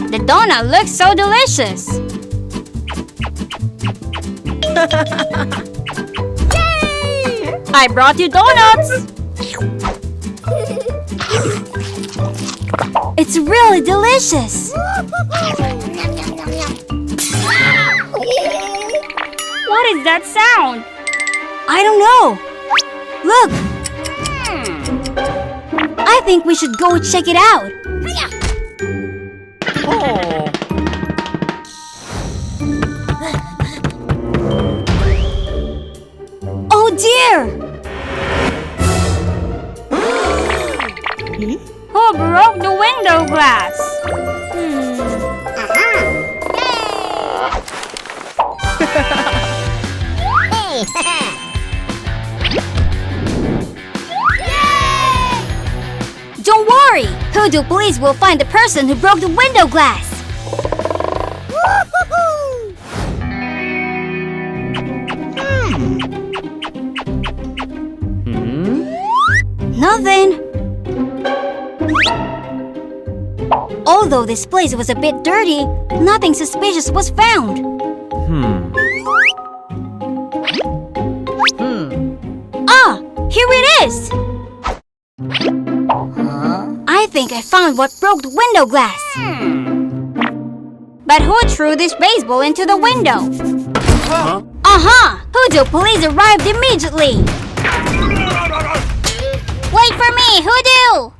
The donut looks so delicious. Yay! I brought you donuts. It's really delicious. What is that sound? I don't know. Look. I think we should go check it out. Oh. Oh dear! Who broke the window glass? Don't worry! Hoodoo police will find the person who broke the window glass. Nothing. Although this place was a bit dirty, nothing suspicious was found. Ah, here it is. I think I found what broke the window glass. But who threw this baseball into the window? Hoodoo police arrived immediately. Wait for me, Hoodoo!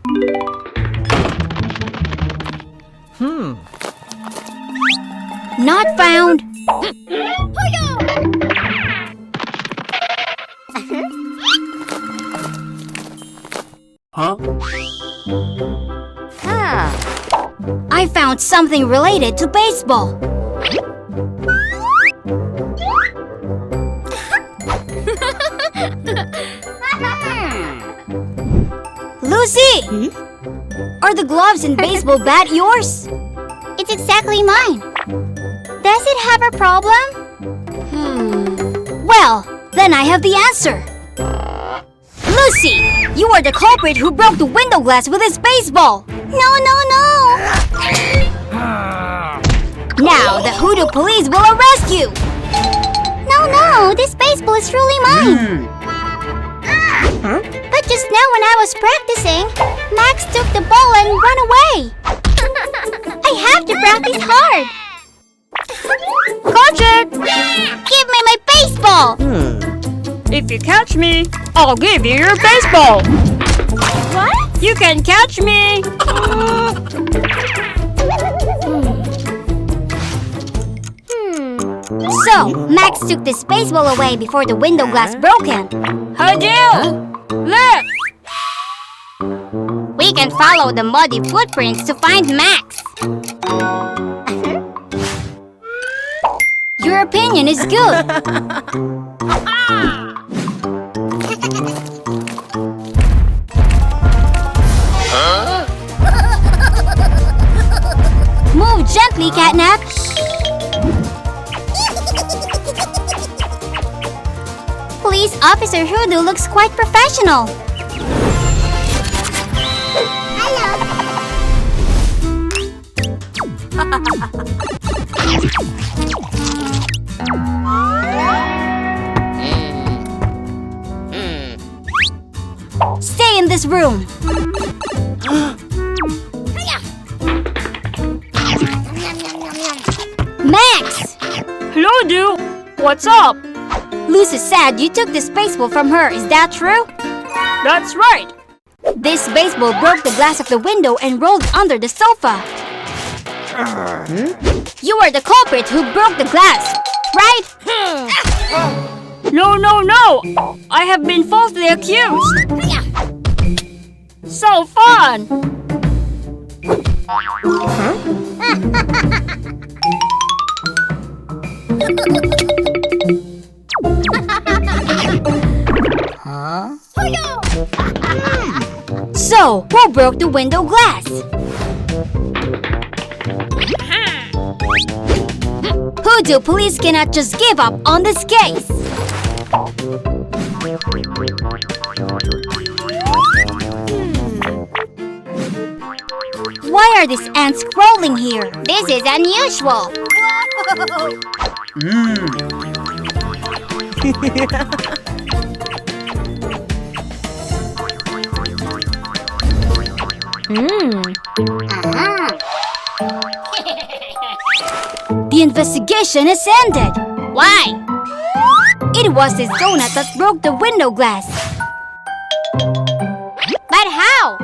Not found. I found something related to baseball. Lucy! Are the gloves and baseball bat yours? It's exactly mine. Does it have a problem? Well, then I have the answer. Lucy, you are the culprit who broke the window glass with his baseball. No. Now the Hoodoo police will arrest you. No, this baseball is truly mine. But just now when I was practicing, Max took the ball and ran away. I have to practice hard. Catch it! Give me my baseball! If you catch me, I'll give you your baseball. What? You can catch me. So, Max took this baseball away before the window glass broken. Hoodoo! Look! We can follow the muddy footprints to find Max. Your opinion is good. Move gently, CatNap. Police Officer Hoodoo looks quite professional. Stay in this room. Max! Hello, Hoodoo. What's up? Lucy said you took this baseball from her. Is that true? That's right. This baseball broke the glass of the window and rolled under the sofa. You are the culprit who broke the glass, right? No. I have been falsely accused. So fun. So, who broke the window glass? Hoodoo police cannot just give up on this case. Why are these ants crawling here? This is unusual. The investigation is ended. Why? It was this donut that broke the window glass. But how?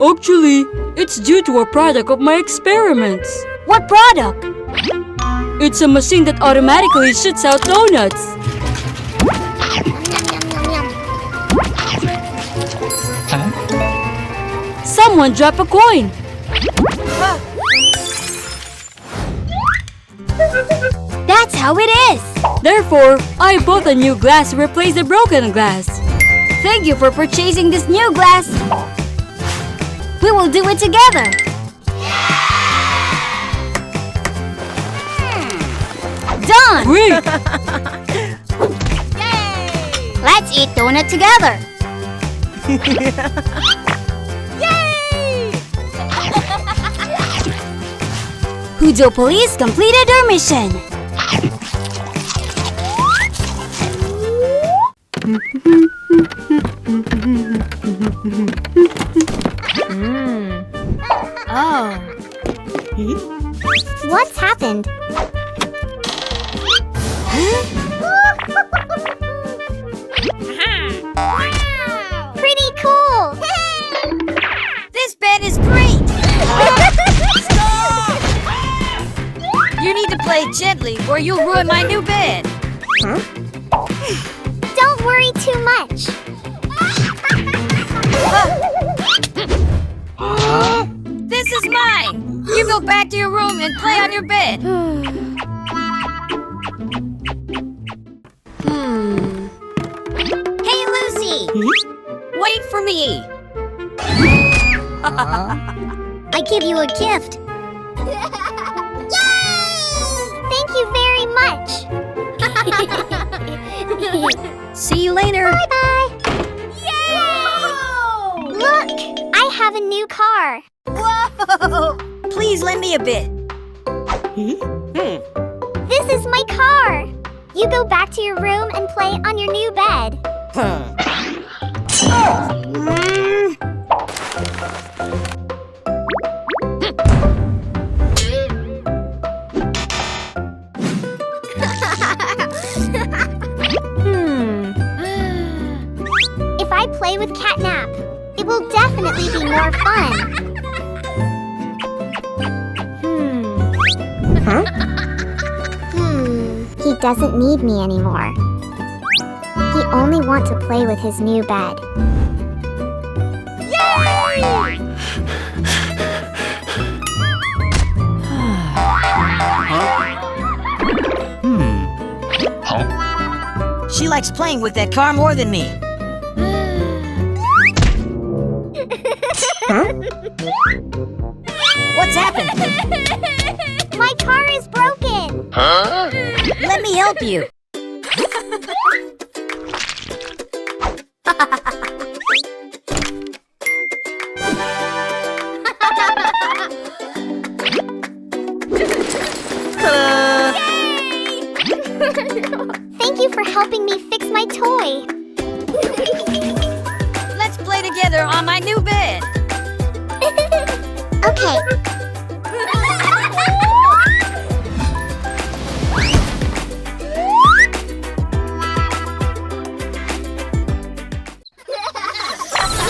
Actually, it's due to a product of my experiments. What product? It's a machine that automatically shoots out donuts. Someone drop a coin. That's how it is. Therefore, I bought a new glass to replace the broken glass. Thank you for purchasing this new glass. We will do it together. Done. Great! Let's eat donut together. Hujo Police completed their mission. Oh. What's happened? Wow! Pretty cool! This bed is great! You need to play gently or you'll ruin my new bed. Don't worry too much. This is mine! You go back to your room and play on your bed. Hey, Lucy! Wait for me! I give you a gift. Yay! Thank you very much. See you later. Bye-bye. Yay! Look! I have a new car. Whoa! Please lend me a bit. This is my car. You go back to your room and play on your new bed. If I play with CatNap, it will definitely be more fun. He doesn't need me anymore. He only wants to play with his new bed. Yay! She likes playing with that car more than me. What's happened? My car is broken. Let me help you. Thank you for helping me fix my toy. Let's play together on my new bed. Okay.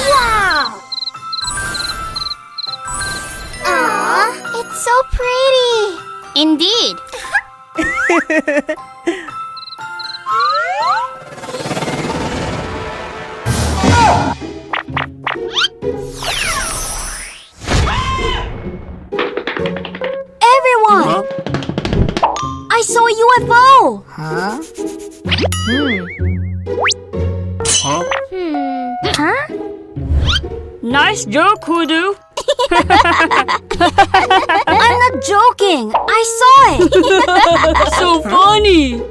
Wow! Aw, it's so pretty. Indeed. Everyone! I saw a UFO! Huh? Huh? Nice joke, Hoodoo. I'm not joking. I saw it. So funny!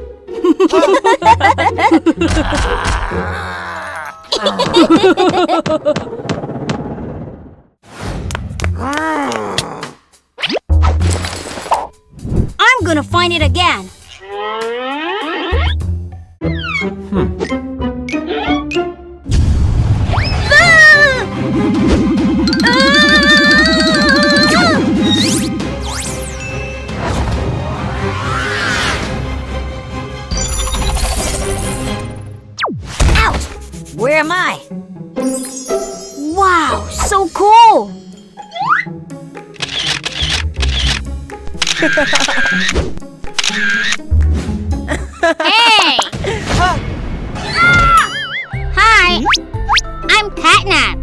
I'm gonna find it again. Ouch! Where am I? Wow, so cool. Hey! Hi, I'm CatNap.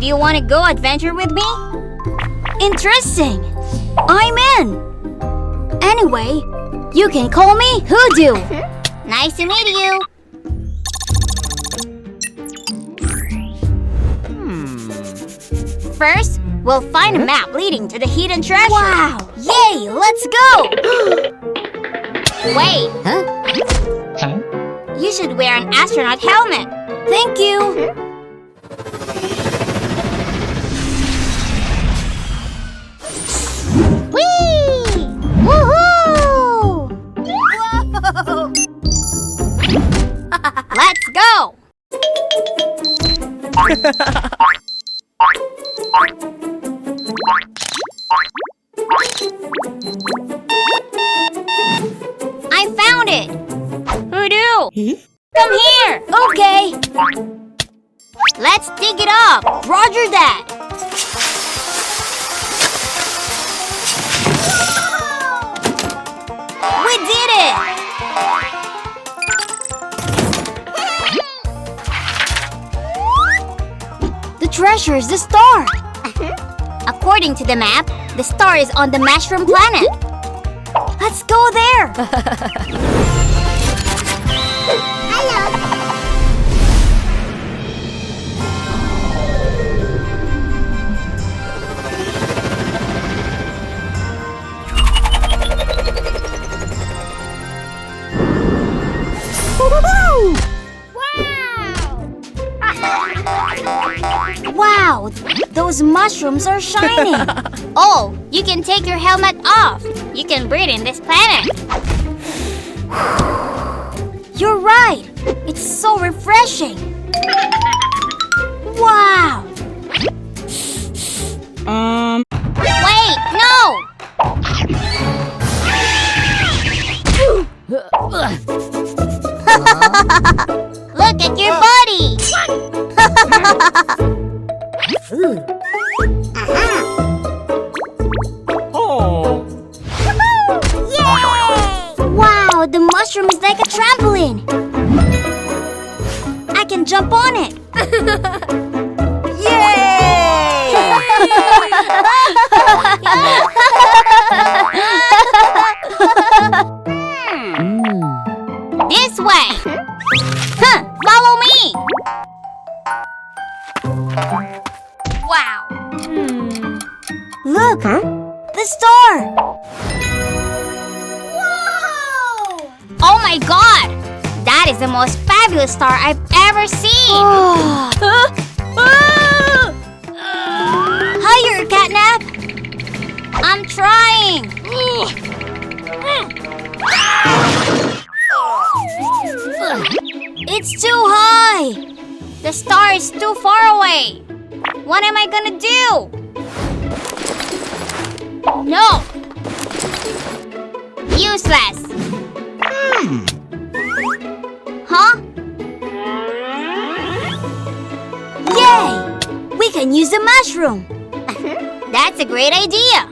Do you want to go adventure with me? Interesting. I'm in. Anyway, you can call me Hoodoo. Nice to meet you. First, we'll find a map leading to the hidden treasure. Wow! Yay! Let's go! Wait. You should wear an astronaut helmet. Thank you. Whee! Woohoo! Whoa! Let's go! I found it! Hoodoo! Come here! Okay! Let's dig it up! Roger that! We did it! The treasure is the star! According to the map, the star is on the mushroom planet. Let's go there! Hello! Wow! Those mushrooms are shining! Oh, you can take your helmet off! You can breathe in this planet! You're right! It's so refreshing! Wow! Wait, no! Look at your body! Yay! Wow, the mushroom is like a trampoline. I can jump on it. This way. Follow me. Wow. Look, the star. Whoa! Oh my God! That is the most fabulous star I've ever seen. Higher, CatNap. I'm trying. It's too high. The star is too far away. What am I gonna do? No. Useless. Huh? Yay! We can use the mushroom. That's a great idea.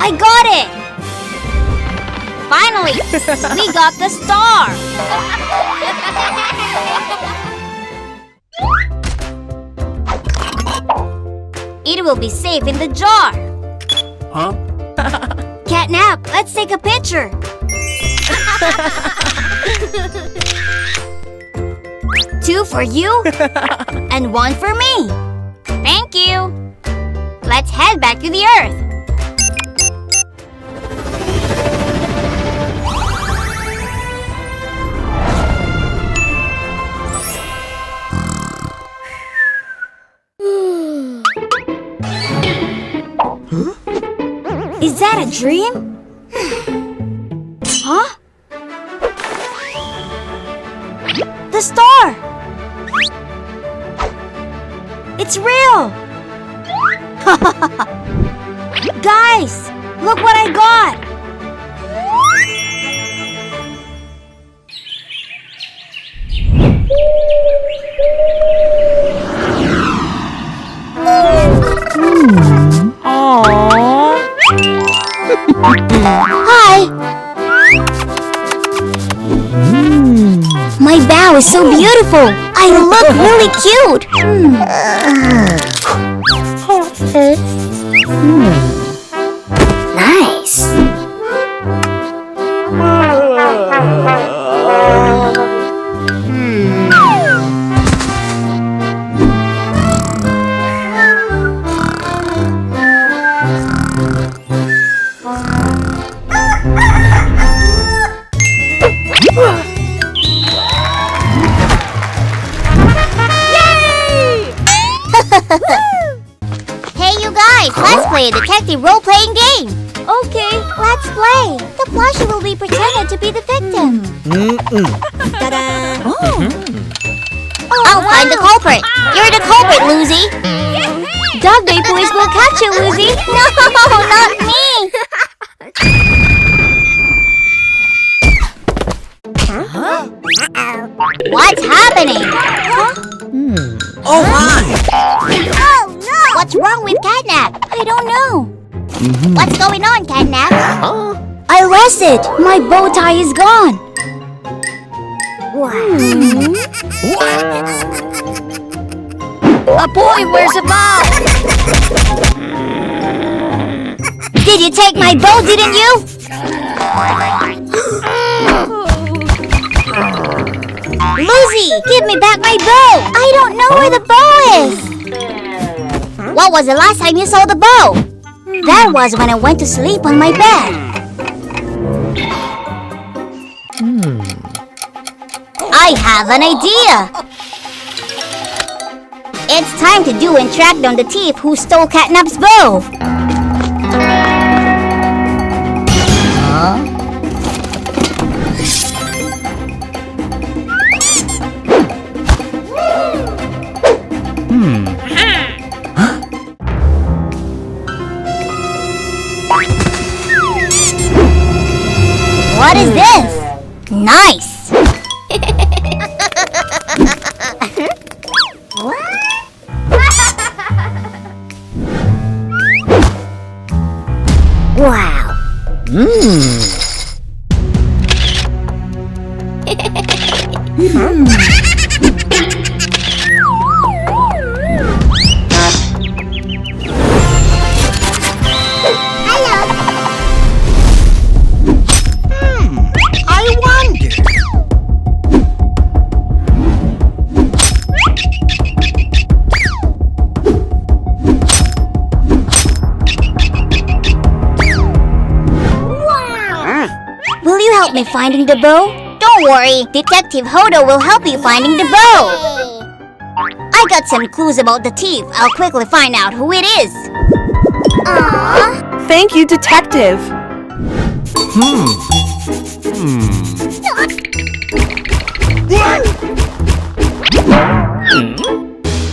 I got it! Finally, we got the star! It will be safe in the jar. Huh? CatNap, let's take a picture. Two for you and one for me. Thank you. Let's head back to the Earth. Is that a dream? Huh? The star! It's real! Guys, look what I got! Hi! My bow is so beautiful! I look really cute! Nice! Hey you guys, let's play a detective role-playing game! Okay, let's play! The plushie will be pretended to be the victim. Ta-da! I'll find the culprit! You're the culprit, Lucy! Dog Day Police will catch you, Lucy! No, not me! What's happening? Oh my! Oh no! What's wrong with CatNap? I don't know. What's going on, CatNap? I lost it! My bow tie is gone! A boy, where's the ball? Did you take my bow, didn't you? Lucy, give me back my bow! I don't know where the bow is! What was the last time you saw the bow? That was when I went to sleep on my bed. I have an idea! It's time to do and track down the thief who stole CatNap's bow! What is this? Nice! Wow! Will you help me finding the bow? Don't worry, Detective Hodo will help you finding the bow. I got some clues about the thief. I'll quickly find out who it is. Aww. Thank you, Detective.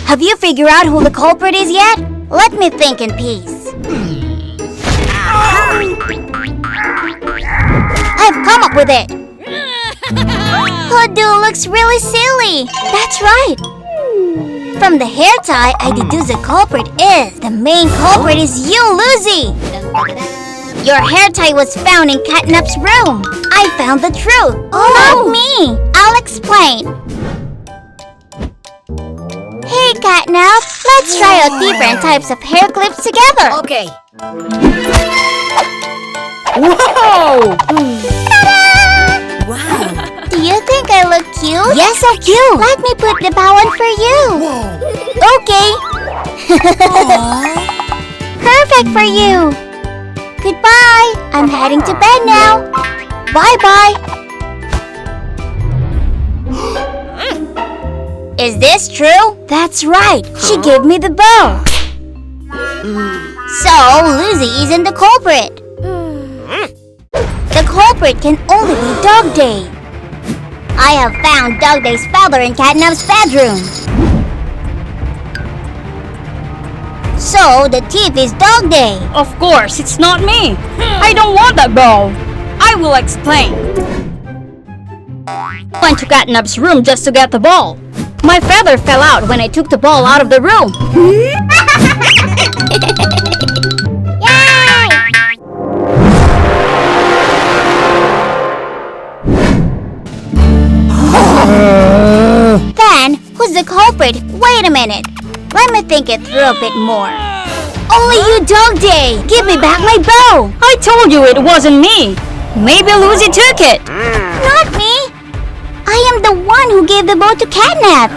Have you figured out who the culprit is yet? Let me think in peace. I've come up with it! Hoodoo looks really silly! That's right! From the hair tie, I deduce the culprit is... The main culprit is you, Lucy! Your hair tie was found in CatNap's room! I found the truth! Not me! I'll explain! Hey Okay, CatNap. Let's try out different types of hair clips together. Okay. Wow! Do you think I look cute? Yes, so cute. Let me put the bow on for you. Okay. Perfect for you. Goodbye. I'm heading to bed now. Bye-bye. Is this true? That's right. She gave me the bow. So, Lucy isn't the culprit. The culprit can only be Dog Day. I have found Dog Day's feather in CatNap's bedroom. So, the thief is Dog Day. Of course, it's not me. I don't want that ball. I will explain. I went to CatNap's room just to get the ball. My feather fell out when I took the ball out of the room. Then, who's the culprit? Wait a minute. Let me think it through a bit more. Only you, Dog Day! Give me back my bow! I told you it wasn't me. Maybe Lucy took it. Not me! I am the one who gave the bow to CatNap!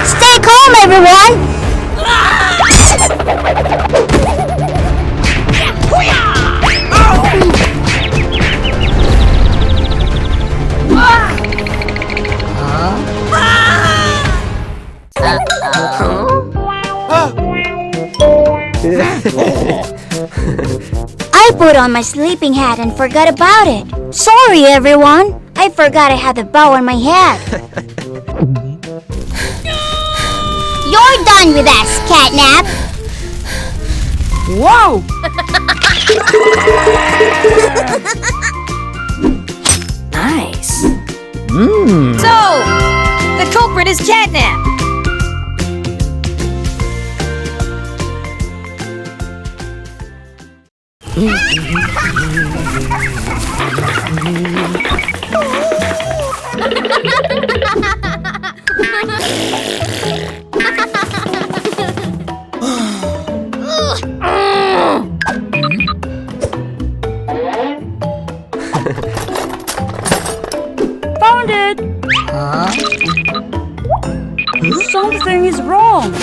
Stay calm, everyone! I put on my sleeping hat and forgot about it. Sorry, everyone. I forgot I had the bow on my head. You're done with us, CatNap. Wow! Nice. So, the culprit is CatNap. Found it! Something is wrong.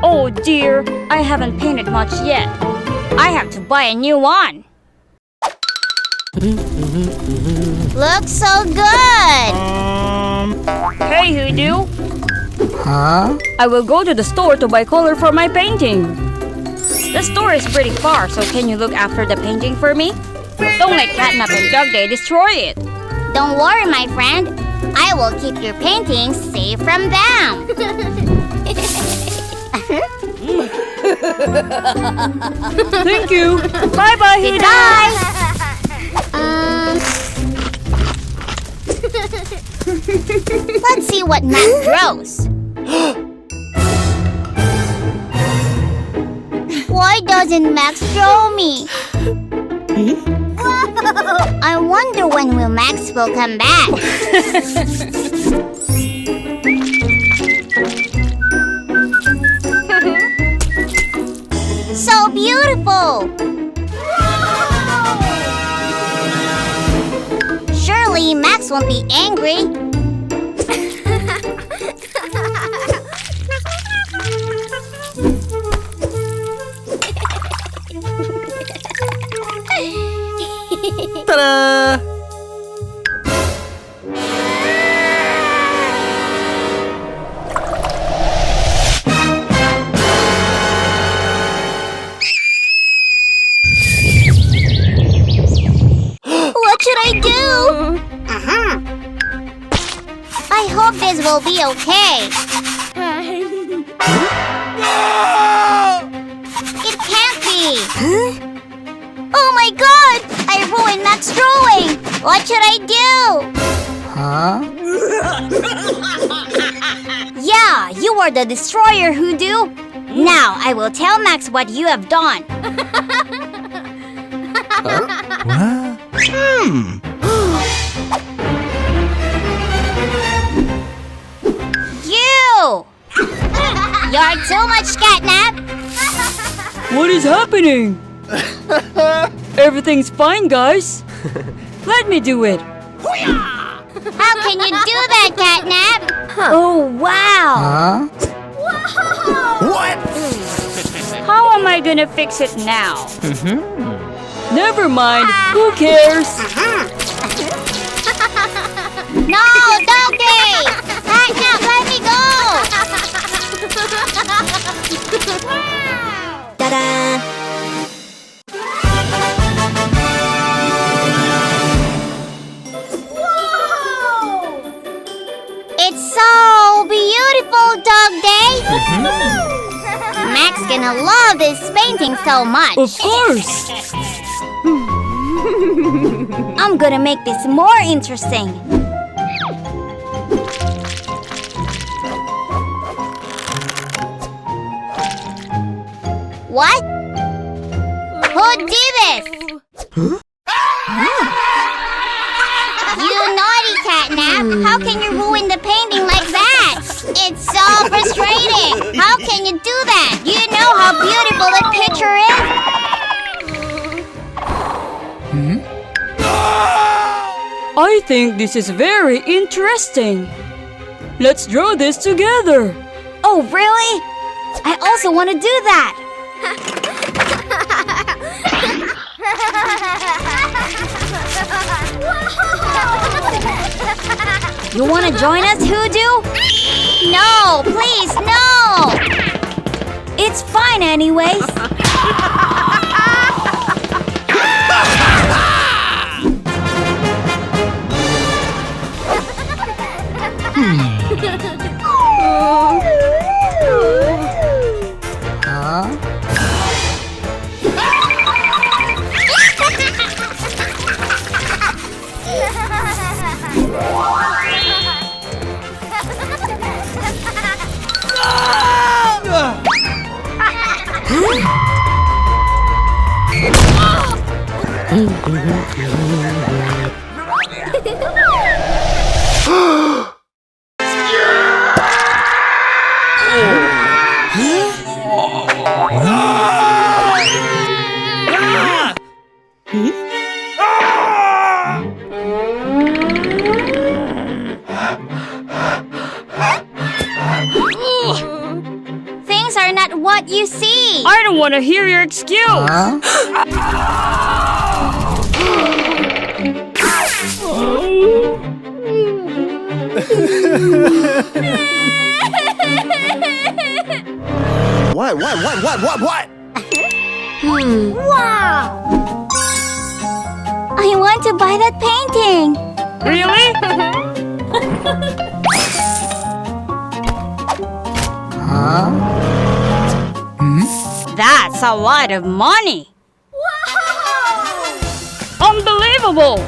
Oh dear, I haven't painted much yet. I have to buy a new one. Looks so good. Hey, Hoodoo. I will go to the store to buy color for my painting. The store is pretty far, so can you look after the painting for me? Don't let CatNap and Dog Day destroy it. Don't worry, my friend. I will keep your paintings safe from them. Thank you. Bye-bye, Hoodoo. Goodbye. Let's see what Max draws. Why doesn't Max draw me? I wonder when Max will come back. So beautiful! Surely Max won't be angry. Ta-da! What should I do? I hope this will be okay. It can't be. Oh my god! I ruined Max drawing! What should I do? Yeah, you are the destroyer, Hoodoo. Now I will tell Max what you have done. You! You're too much, CatNap! What is happening? Everything's fine, guys. Let me do it. How can you do that, CatNap? Oh, wow! What? How am I gonna fix it now? Never mind. Who cares? No, Doggy! CatNap, let me go! Ta-da! It's so beautiful, Dog Day! Mac's gonna love this painting so much. Of course. I'm gonna make this more interesting. What? Who did this? You naughty CatNap! How can you ruin the painting like that? It's so frustrating! How can you do that? You know how beautiful the picture is? I think this is very interesting. Let's draw this together. Oh, really? I also want to do that! You want to join us, Hoodoo? No, please, no! It's fine anyways. Things are not what you see. I don't want to hear your excuse. What? Wow! I want to buy that painting. Really? That's a lot of money. Unbelievable!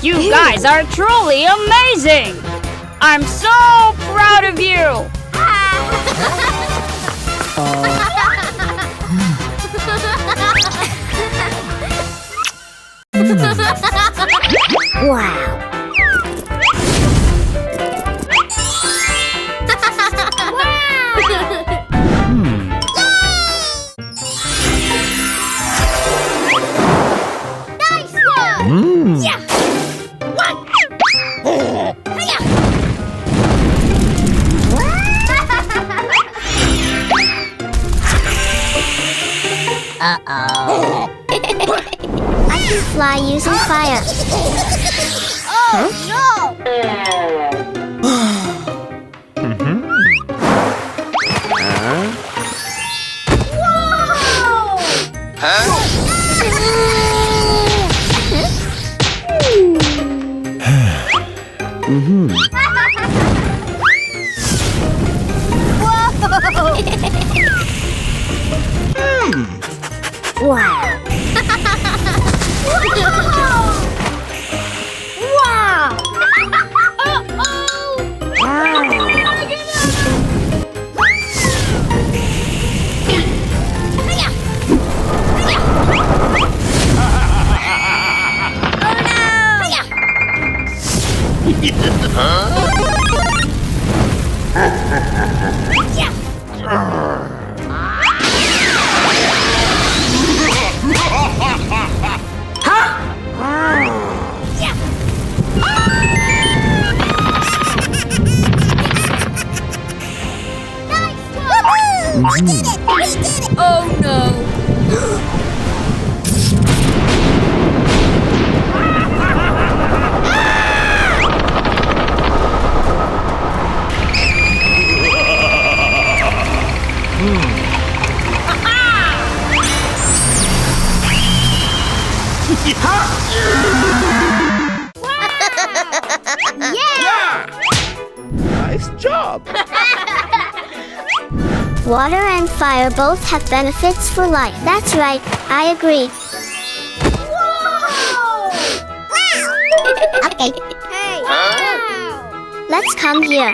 You guys are truly amazing! I'm so proud of you! Wow! Uh-oh. I can fly using fire. Oh, no! Wow! Wow! We did it! We did it! Oh no! Nice job. Water and fire both have benefits for life. That's right, I agree. Okay. Let's come here.